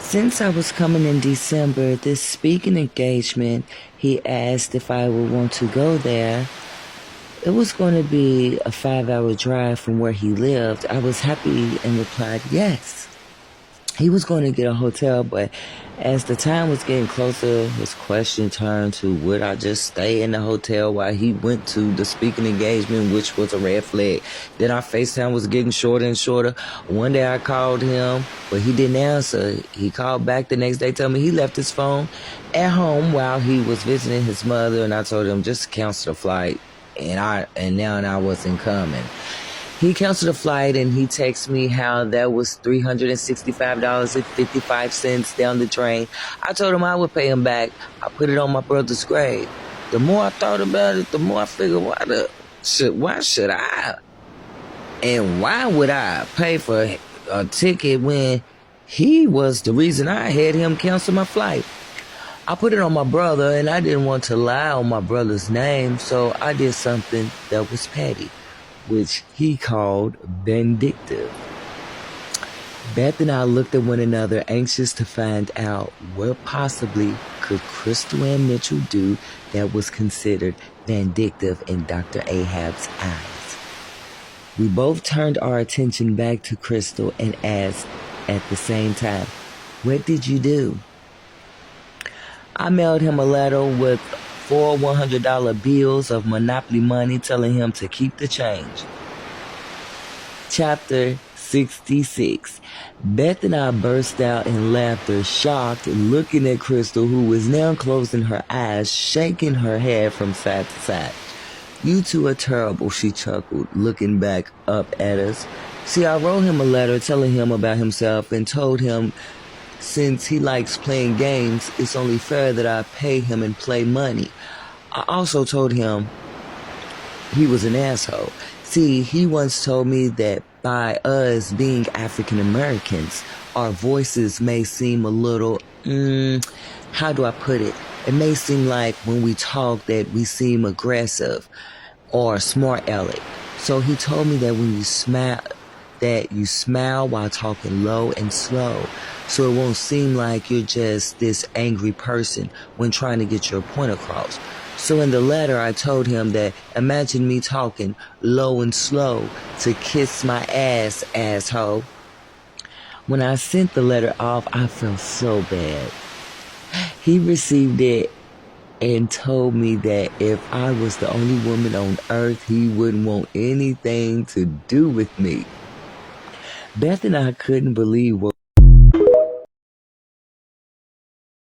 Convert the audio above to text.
Since I was coming in December, this speaking engagement, he asked if I would want to go there. It was going to be a 5-hour drive from where he lived. I was happy and replied yes. He was going to get a hotel, but as the time was getting closer, his question turned to would I just stay in the hotel while he went to the speaking engagement, which was a red flag. Then our FaceTime was getting shorter and shorter. One day I called him, but he didn't answer. He called back the next day, telling me he left his phone at home while he was visiting his mother, and I told him just cancel the flight, and now I wasn't coming. He canceled the flight and he texted me how that was $365.55 down the drain. I told him I would pay him back. I put it on my brother's grave. The more I thought about it, the more I figured, why should I? And why would I pay for a ticket when he was the reason I had him cancel my flight? I put it on my brother and I didn't want to lie on my brother's name, so I did something that was petty, which he called vindictive. Beth and I looked at one another, anxious to find out what possibly could Crystal and Mitchell do that was considered vindictive in Dr. Ahab's eyes. We both turned our attention back to Crystal and asked at the same time, "What did you do?" I mailed him a letter with 4 $100 bills of Monopoly money telling him to keep the change. Chapter 66. Beth and I burst out in laughter, shocked, looking at Crystal, who was now closing her eyes, shaking her head from side to side. "You two are terrible," she chuckled, looking back up at us. See, I wrote him a letter telling him about himself and told him since he likes playing games, it's only fair that I pay him and play money. I also told him he was an asshole. See, he once told me that by us being African Americans, our voices may seem a little, how do I put it? It may seem like when we talk that we seem aggressive or smart aleck. So he told me that when you smile, while talking low and slow, so it won't seem like you're just this angry person when trying to get your point across. So in the letter, I told him that imagine me talking low and slow to kiss my ass, asshole. When I sent the letter off, I felt so bad. He received it and told me that if I was the only woman on earth, he wouldn't want anything to do with me. Beth and I couldn't believe what